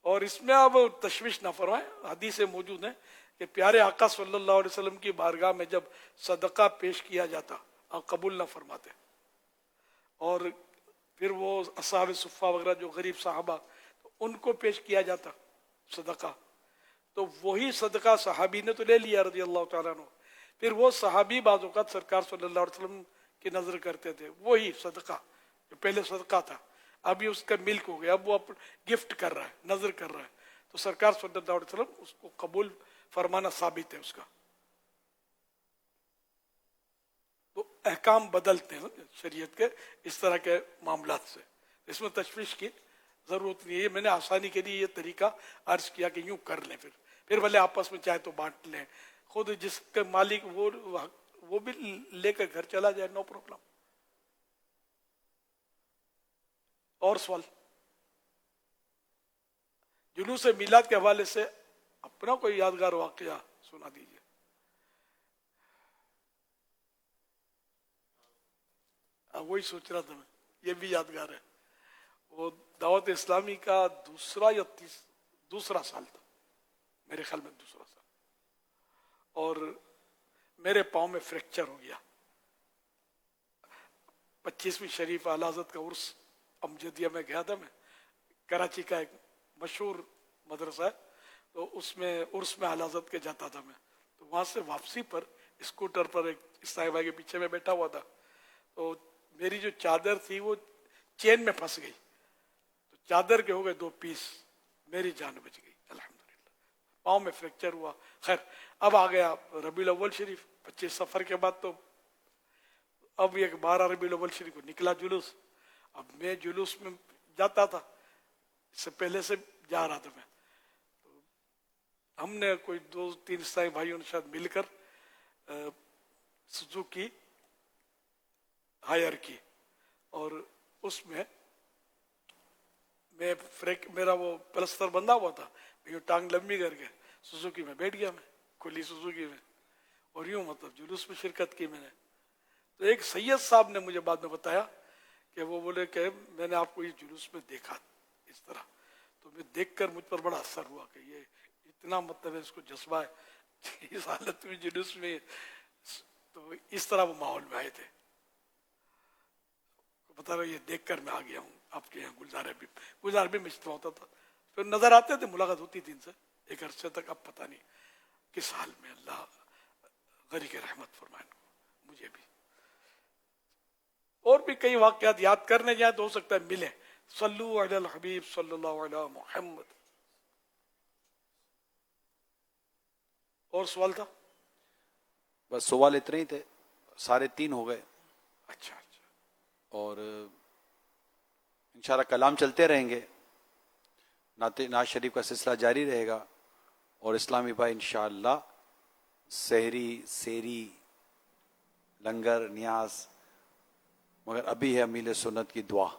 और इसमें अब तशविश ना फरमाए, हदीसें मौजूद हैं कि प्यारे आका सल्लल्लाहु अलैहि वसल्लम की बारगाह में जब सदका पेश किया जाता, आप कबूल ना फरमाते, और फिर वो असहाब सुफ़ा वगैरह जो गरीब साहबा, तो उनको पेश किया जाता सदका, तो वही सदका सहाबी ने तो ले लिया रज़ी अल्लाह तआला अन्हु, फिर वो सहाबी बाज़ औक़ात सरकार सल्लल्लाहु अलैहि वसल्लम की नजर करते थे, वही सदका जो पहले सदका था अभी उसका मिल्क हो गया, अब वो गिफ्ट कर रहा है, नजर कर रहा है, तो सरकार सल्लल्लाहु अलैहि वसल्लम उसको कबूल फरमाना साबित है उसका। तो अहकाम बदलते हैं शरीयत के इस तरह के मामलात से, इसमें तशवीश की जरूरत नहीं है। मैंने आसानी के लिए ये तरीका अर्ज किया कि यूं कर लें, फिर भले आपस में चाहे तो बांट लें, खुद जिसके मालिक वो भी लेकर घर चला जाए, नो प्रॉब्लम। और सवाल जुलूस मिलाद के हवाले से अपना कोई यादगार वाकया सुना दीजिए। वही सोच रहा था मैं, ये भी यादगार है। वो दावत इस्लामी का दूसरा साल था मेरे ख्याल में, दूसरा साल, और मेरे पाँव में फ्रैक्चर हो गया। 25वीं शरीफ आला हज़रत का उर्स अमजदिया में गया था मैं, कराची का एक मशहूर मदरसा है, तो उसमें उर्स में आला हज़रत के जाता था मैं, तो वहां से वापसी पर स्कूटर पर एक इस्लामी भाई के पीछे में बैठा हुआ था, तो मेरी जो चादर थी वो चेन में फंस गई, तो चादर के हो गए 2 पीस, मेरी जान बच गई अल्हम्दुलिल्लाह। पाँव में फ्रैक्चर हुआ। खैर अब आ गया रबीउल अव्वल शरीफ, 25 सफर के बाद, तो अब ये 12 रबीउल अव्वल शरीफ को निकला जुलूस। अब मैं जुलूस में जाता था, इससे पहले से जा रहा था मैं, तो हमने कोई 2-3 ईसाई भाइयों ने शायद मिलकर सुजुकी हायर की, और उसमें मेरा वो प्लस्तर बंधा हुआ था, यूं टांग लंबी करके सुजुकी में बैठ गया मैं, खुली सुजुकी में, और यूं मतलब जुलूस में शिरकत की मैंने। तो एक सैयद साहब ने मुझे बाद में बताया कि वो बोले कि मैंने आपको इस जुलूस में देखा इस तरह, तो मैं देखकर मुझ पर बड़ा असर हुआ कि ये इतना मतलब इसको जज्बा है इस हालत में जुलूस में, तो इस तरह वो माहौल में आए थे। बता रहे ये देखकर मैं आ गया हूँ आपके यहाँ गुलजार भी मिश्रा होता था, फिर नजर आते थे, मुलाकात होती थी इनसे एक अरसे तक। अब पता नहीं किस हाल में, अल्लाह गरी के रहमत फरमाए मुझे भी। और भी कई वाकयात याद करने जाए तो हो सकता है मिले। सल्लु अलल हबीब सल्लल्लाहु अलैहि मुहम्मद। और सवाल था? बस सवाल इतने ही थे, 3:30 हो गए। अच्छा, और इंशाल्लाह कलाम चलते रहेंगे, नात शरीफ का सिलसिला जारी रहेगा, और इस्लामी भाई इंशाल्लाह सहरी, सेरी, लंगर, न्याज, मगर अभी है अमील सुन्नत की दुआ,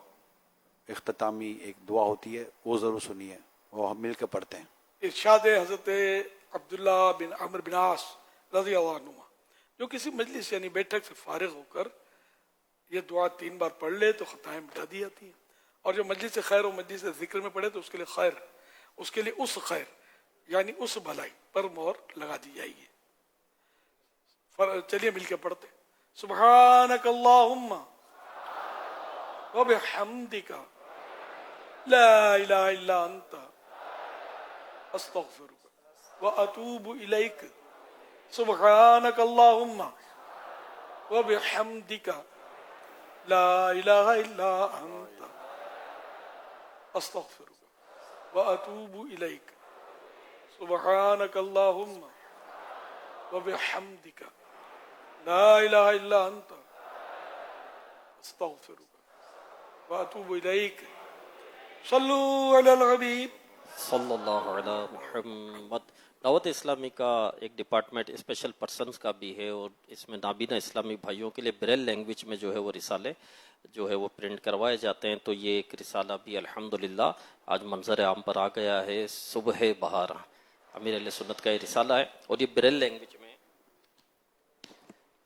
इख्तितामी एक दुआ होती है, वो जरूर सुनिए, वो हम मिलकर पढ़ते हैं। इरशाद हजरत अब्दुल्ला बिन अमर बिन आस रज़ियल्लाहु अन्हु, जो किसी मजलिस यानी बैठक से फारिग होकर ये दुआ 3 बार पढ़ ले तो खताएं मिटा दी जाती हैं, और जो मजलिस खैर और मजलिस जिक्र में पढ़े तो उसके लिए खैर, उसके लिए उस खैर यानी उस भलाई पर मोहर लगा दी जाएगी। चलिए मिलकर पढ़ते, सुब्हानक अल्लाहुम्मा व बिहम्दिका ला इलाहा इल्ला अंता अस्तगफिरुका व अतूबु इलैक, सुब्हानक अल्लाहुम्मा व बिहम्दिका ला इलाहा इल्ला अंता अस्तगफिरुका व अतूबु इलैक, सुब्हानक अल्लाहुम्मा व बिहम्दिका ला इलाहा इल्ला अंता अस्तगफिरुका व अतूबु इलैक, सल्लू अलल हबीब सल्लल्लाहु अलैहि मुहम्मद। दावत इस्लामी का एक डिपार्टमेंट स्पेशल पर्सन्स का भी है और इसमें नाबीना इस्लामी भाइयों के लिए ब्रेल लैंग्वेज में जो है वो रिसाले जो है वो प्रिंट करवाए जाते हैं। तो ये एक रिसाला भी अल्हम्दुलिल्लाह आज मंजर आम पर आ गया है। सुबह बहार अमीर अहले सुन्नत का ये रिसाला है और ये ब्रेल लैंग्वेज में,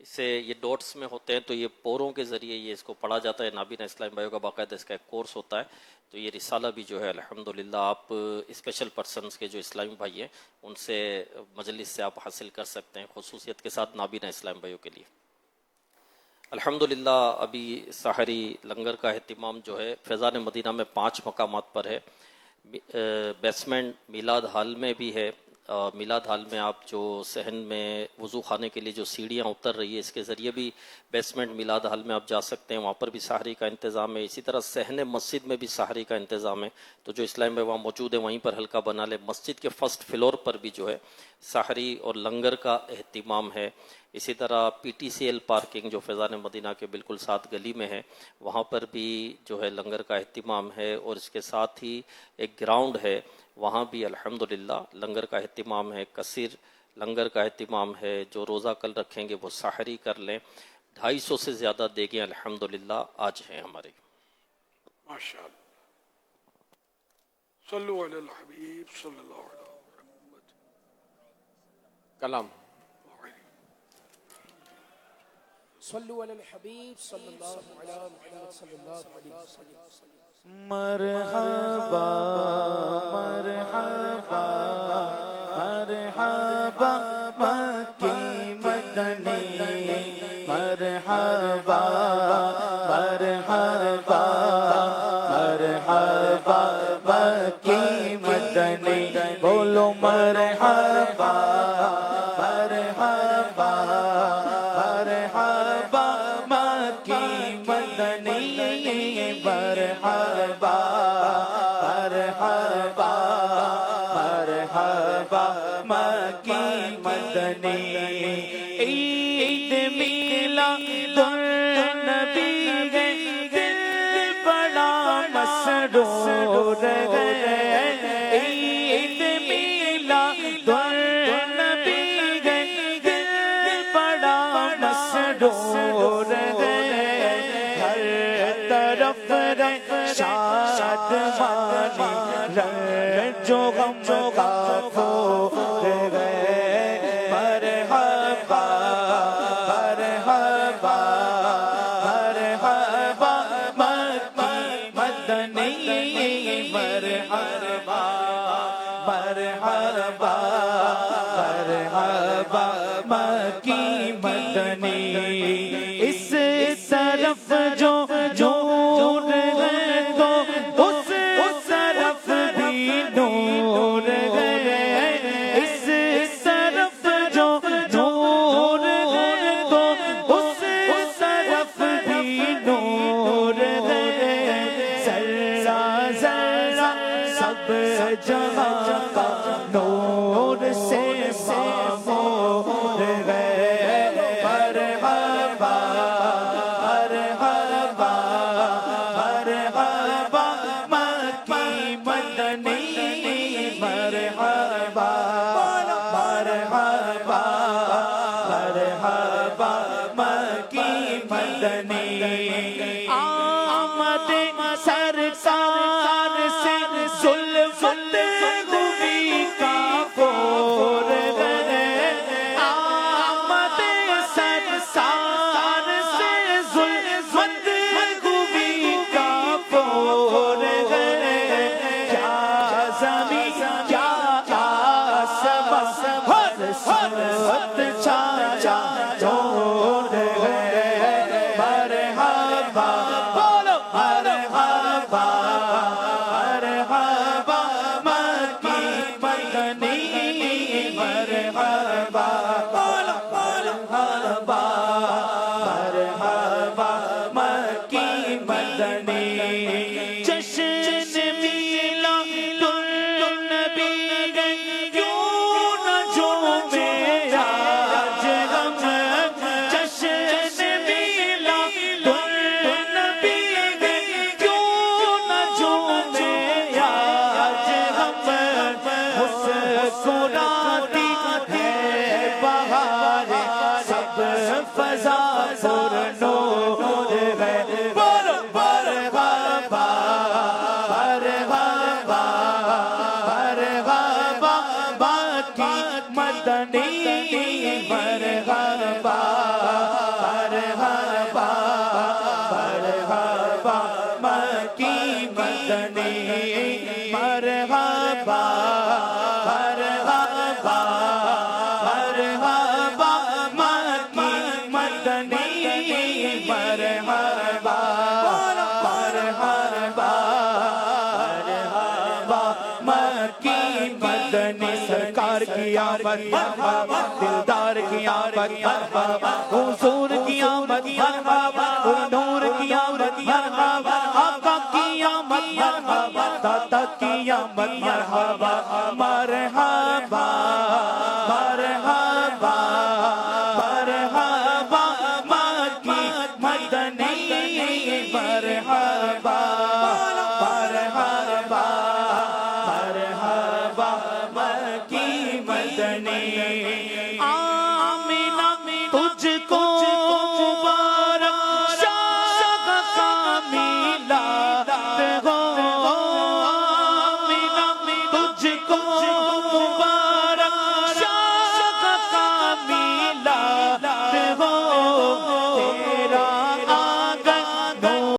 इससे ये डॉट्स में होते हैं तो ये पोरों के ज़रिए ये इसको पढ़ा जाता है। नाबीना इस्लामी भाइयों का बाकायदा इसका एक कोर्स होता है। तो ये रिसाला भी जो है अल्हम्दुलिल्लाह आप स्पेशल पर्सन्स के जो इस्लामी भाई हैं उनसे मजलिस से आप हासिल कर सकते हैं, खुसूसियत के साथ नाबीना इस्लामी भाइयों के लिए। अल्हम्दुलिल्लाह अभी सहरी लंगर का एहतिमाम जो है फैज़ान मदीना में 5 मकामात पर है। बेसमेंट मिलाद हाल में भी है। मिलाद हाल में आप जो सहन में वज़ू खाने के लिए जो सीढ़ियाँ उतर रही है इसके ज़रिए भी बेसमेंट मिलाद हाल में आप जा सकते हैं, वहाँ पर भी सहरी का इंतज़ाम है। इसी तरह सहन मस्जिद में भी सहरी का इंतज़ाम है। तो जो इस्लाम में वहाँ मौजूद है वहीं पर हल्का बना ले। मस्जिद के फर्स्ट फ्लोर पर भी जो है सहरी और लंगर का एहतिमाम है। इसी तरह PTCL पार्किंग जो फैज़ान मदीना के बिल्कुल साथ गली में है वहाँ पर भी जो है लंगर का एहतिमाम है। और इसके साथ ही एक ग्राउंड है वहाँ भी अल्हम्दुलिल्लाह लंगर का एहतिमाम है। कसीर लंगर का एहतिमाम है। जो रोज़ा कल रखेंगे वो सहरी कर लें। 250 से ज़्यादा देगें अल्हम्दुलिल्लाह आज हैं हमारे। माशाअल्लाह, सल्लु अलल हबीब सल्लल्लाहु अलैहि वसल्लम। कलाम सल्लु अलल हबीब सल्लल्लाहु अलैहि मुहम्मद सल्लल्लाहु अलैहि वसल्लम। मरहबा मरहबा मरहबा मक्की मदनी, मरहबा मरहबा मरहबा मक्की मदनी, बोलो मरहबा मरहबा मरहबा मक्की मदनी, मरहबा मरहबा मरहबा मक्की मदनी। ईद मिलादुन्नबी है, दिल बड़ा मसरूर है। ईद मिलादुन्नबी है, दिल बड़ा मसरूर है। हर तरफ शादमानी जो गम का फूल गए। मरहबा मरहबा मरहबा मक्की मदनी, मरहबा मरहबा मरहबा मक्की मदनी। इस तरफ जो नूर है तो उस तरफ भी नूर है। इस तरफ जो नूर है तो उस तरफ भी नूर है। जर्रा जर्रा सब जहां का नूर से मामूर है। मरहबा मरहबा मरहबा मक्की मदनी, मरहबा मरहबा मरहबा मक्की मदनी। आमद सरकार से जुल्फत हुई काफूर है। आमद फजा पुर नूर है बोलो मरहबा मरहबा मरहबा बाकी मदनी मरहबा मरहबा मरहबा मक्की मदनी मरहबा मरहबा मरहबा मक्की मदनी मरहबा मरहबा मरहबा मक्की मदनी सरकार की आमद मरहबा दिलदार की आमद मरहबा हुजूर की आमद मरहबा नूर की आमद मरहबा आका की आमद मरहबा दाता की आमद मरहबा मरहबा मरहबा मरहबा मक्की मदनी मरहबा मरहबा मरहबा मक्की मदनी